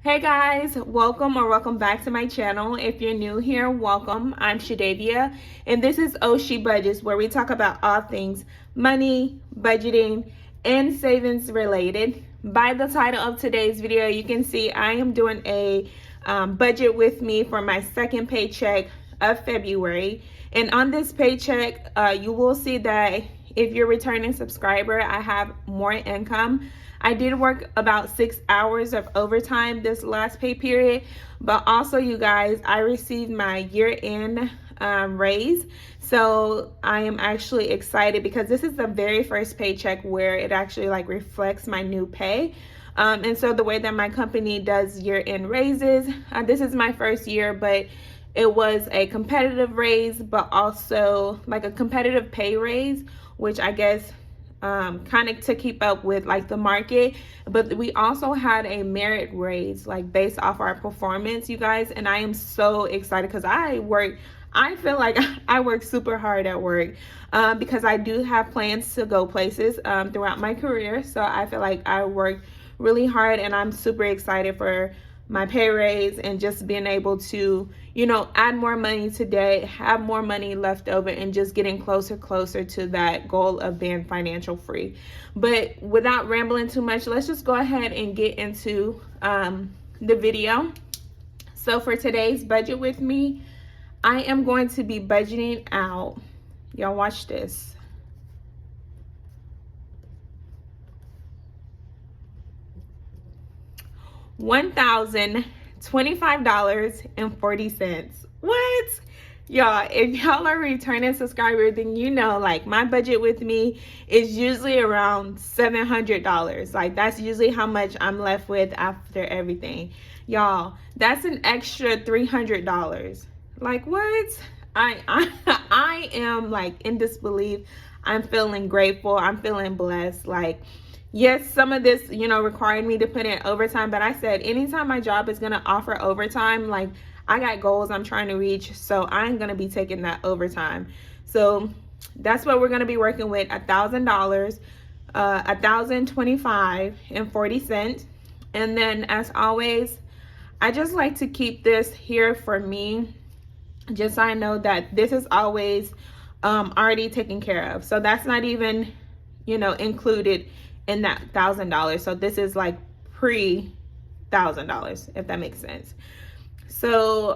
Hey guys, welcome back to my channel. If you're new here, welcome. I'm Shadavia, and this is Oshi Budgets, where we talk about all things money, budgeting, and savings related. By the title of today's video, you can see I am doing a budget with me for my second paycheck of February. And on this paycheck, you will see that if you're a returning subscriber, I have more income. I did work about 6 hours of overtime this last pay period, but also, you guys, I received my year-end raise. So I am actually excited because this is the very first paycheck where it actually like reflects my new pay. And so the way that my company does year-end raises, this is my first year, but it was a competitive raise, but also like a competitive pay raise, which I guess kind of to keep up with like the market. But we also had a merit raise like based off our performance, you guys, and I am so excited because I feel like I work super hard at work because I do have plans to go places throughout my career. So I feel like I work really hard, and I'm super excited for my pay raise and just being able to, add more money today, have more money left over, and just getting closer to that goal of being financial free. But without rambling too much, let's just go ahead and get into the video. So for today's budget with me, I am going to be budgeting out, y'all watch this, $1,025.40. What? Y'all, if y'all are returning subscribers, then like my budget with me is usually around $700. Like that's usually how much I'm left with after everything. Y'all, that's an extra $300. Like what? I am like in disbelief. I'm feeling grateful. I'm feeling blessed. Like, yes, some of this, required me to put in overtime, but I said anytime my job is going to offer overtime, like I got goals I'm trying to reach, so I'm going to be taking that overtime. So that's what we're going to be working with, $1,000, $1,025.40. And then as always, I just like to keep this here for me, just so I know that this is always already taken care of. So that's not even, included in that $1,000. So this is like pre-$1,000, if that makes sense. So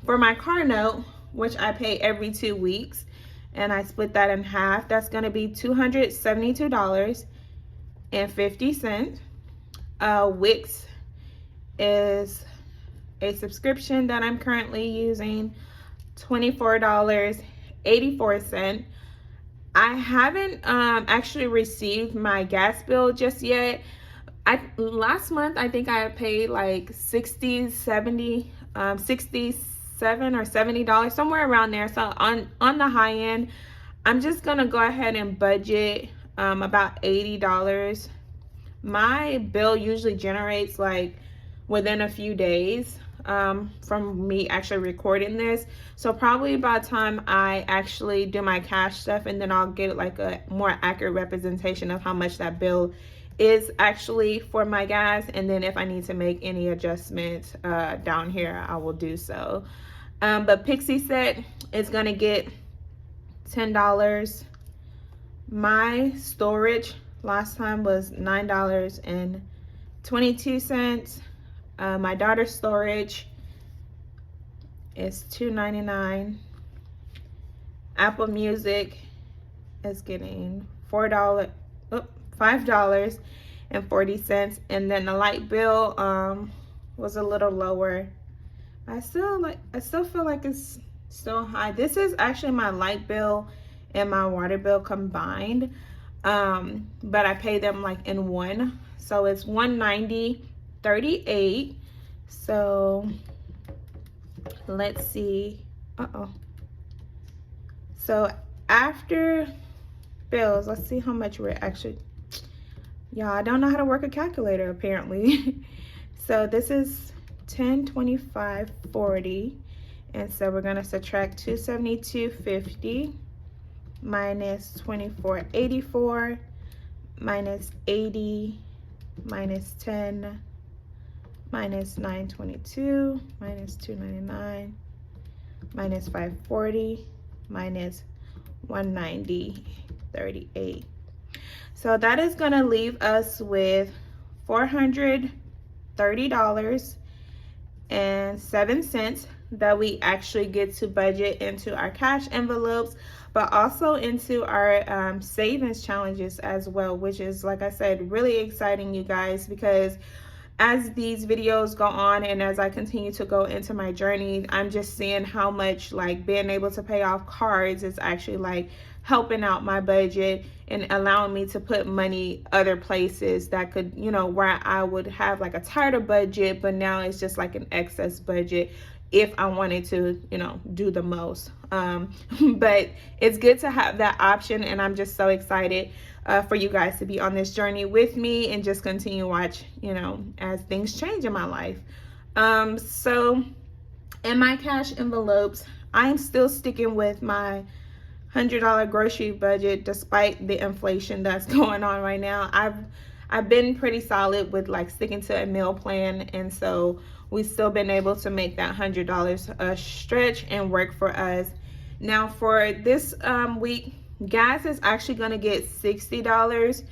for my car note, which I pay every 2 weeks, and I split that in half, that's going to be $272.50. Wix is a subscription that I'm currently using, $24.84. I haven't actually received my gas bill just yet. Last month I think I paid like $67 or $70, somewhere around there. So on the high end, I'm just gonna go ahead and budget about $80. My bill usually generates like within a few days from me actually recording this. So probably by the time I actually do my cash stuff, and then I'll get like a more accurate representation of how much that bill is actually for my gas. And then if I need to make any adjustments down here, I will do so. But Pixie Set is gonna get $10. My storage last time was $9.22. My daughter's storage is $2.99. Apple Music is getting $5.40, and then the light bill was a little lower. I still feel like it's still high. This is actually my light bill and my water bill combined, but I pay them like in one, so it's $190.38. So let's see. So after bills, let's see how much we're actually, y'all, I don't know how to work a calculator apparently. So this is 1025.40, and so we're gonna subtract 272.50 minus 24.84 minus 80 minus 10 minus 922, minus 299, minus 540, minus 190.38. So that is going to leave us with $430.07 that we actually get to budget into our cash envelopes, but also into our savings challenges as well, which is, like I said, really exciting, you guys, because as these videos go on and as I continue to go into my journey, I'm just seeing how much like being able to pay off cards is actually like helping out my budget and allowing me to put money other places that could, you know, where I would have like a tighter budget, but now it's just like an excess budget if I wanted to, you know, do the most. But it's good to have that option, and I'm just so excited for you guys to be on this journey with me and just continue to watch, you know, as things change in my life. So in my cash envelopes, I'm still sticking with my $100 grocery budget despite the inflation that's going on right now. I've been pretty solid with like sticking to a meal plan, and so we've still been able to make that $100 a stretch and work for us. Now for this week, gas is actually going to get $60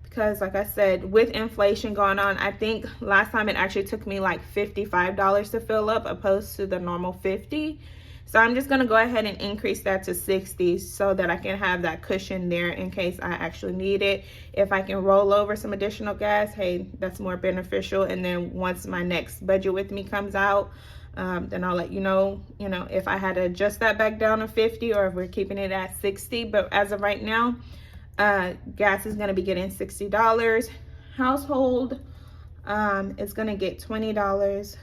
because, like I said, with inflation going on, I think last time it actually took me like $55 to fill up opposed to the normal $50. So I'm just going to go ahead and increase that to $60 so that I can have that cushion there in case I actually need it. If I can roll over some additional gas, hey, that's more beneficial. And then once my next budget with me comes out, then I'll let you know, if I had to adjust that back down to 50 or if we're keeping it at 60. But as of right now, gas is going to be getting $60. Household is going to get $20.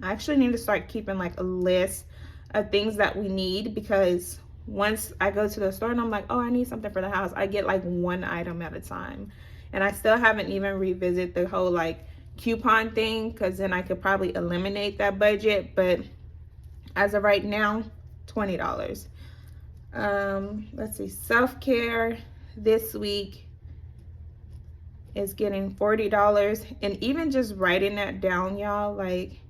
I actually need to start keeping like a list of things that we need, because once I go to the store and I'm like, oh, I need something for the house, I get like one item at a time. And I still haven't even revisited the whole like coupon thing, because then I could probably eliminate that budget. But as of right now, $20. Let's see, self-care this week is getting $40. And even just writing that down, y'all, like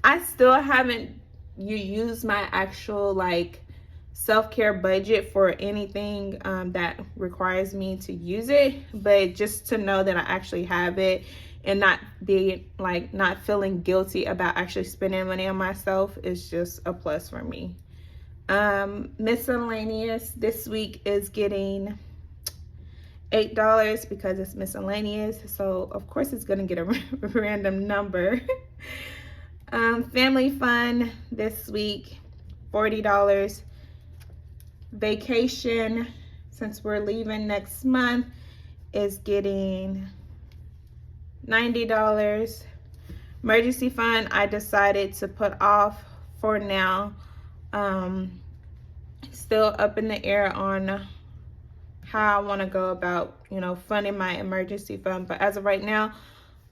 I still haven't use my actual like self-care budget for anything that requires me to use it, but just to know that I actually have it and not be like not feeling guilty about actually spending money on myself is just a plus for me. Miscellaneous this week is getting $8 because it's miscellaneous, so of course it's going to get a random number. Family fun this week, $40. Vacation, since we're leaving next month, is getting $90. Emergency fund, I decided to put off for now. Still up in the air on how I want to go about, funding my emergency fund. But as of right now,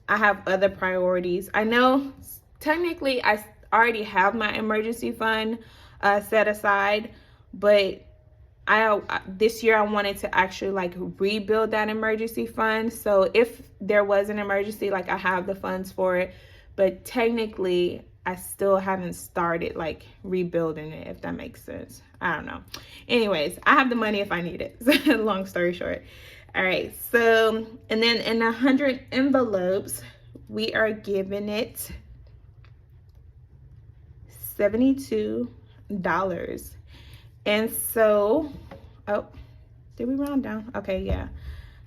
I have other priorities. I know technically I already have my emergency fund set aside, but this year I wanted to actually like rebuild that emergency fund. So if there was an emergency, like I have the funds for it, but technically I still haven't started like rebuilding it, if that makes sense. I don't know. Anyways, I have the money if I need it. Long story short. All right. So, and then in 100 envelopes, we are giving it $72. And so, oh, did we round down? Okay, yeah.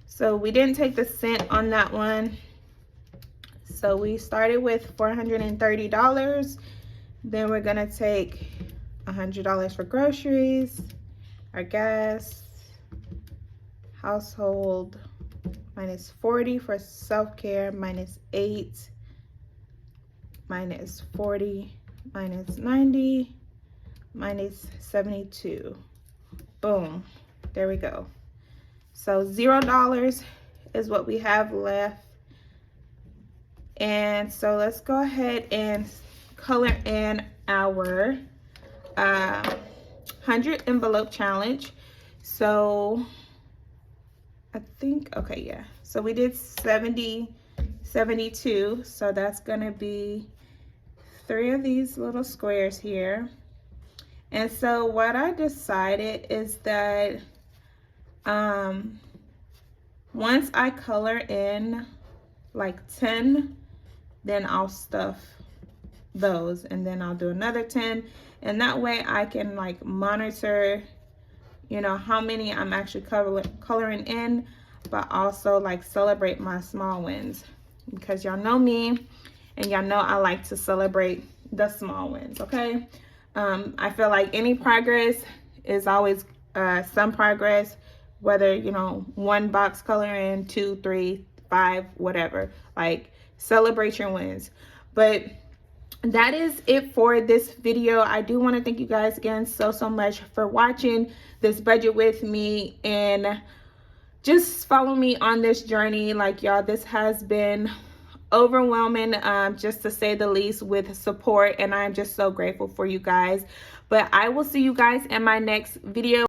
So we didn't take the cent on that one. So we started with $430. Then we're gonna take $100 for groceries, our gas, household, minus 40 for self-care, minus 8, minus 40, minus 90, minus 72. Boom, there we go. So $0 is what we have left. And so let's go ahead and color in our 100 envelope challenge. So I think, okay, yeah. So we did 70 72. So that's gonna be 3 of these little squares here. And so what I decided is that once I color in like 10, then I'll stuff those, and then I'll do another 10, and that way I can like monitor, you know, how many I'm actually coloring in, but also like celebrate my small wins, because y'all know me and y'all know I like to celebrate the small wins. Okay, I feel like any progress is always some progress, whether, you know, 1 box color in, 2, 3, 5, whatever. Like, celebrate your wins. But that is it for this video. I do want to thank you guys again so much for watching this budget with me, and just follow me on this journey. Like, y'all, this has been overwhelming, just to say the least, with support, and I'm just so grateful for you guys. But I will see you guys in my next video.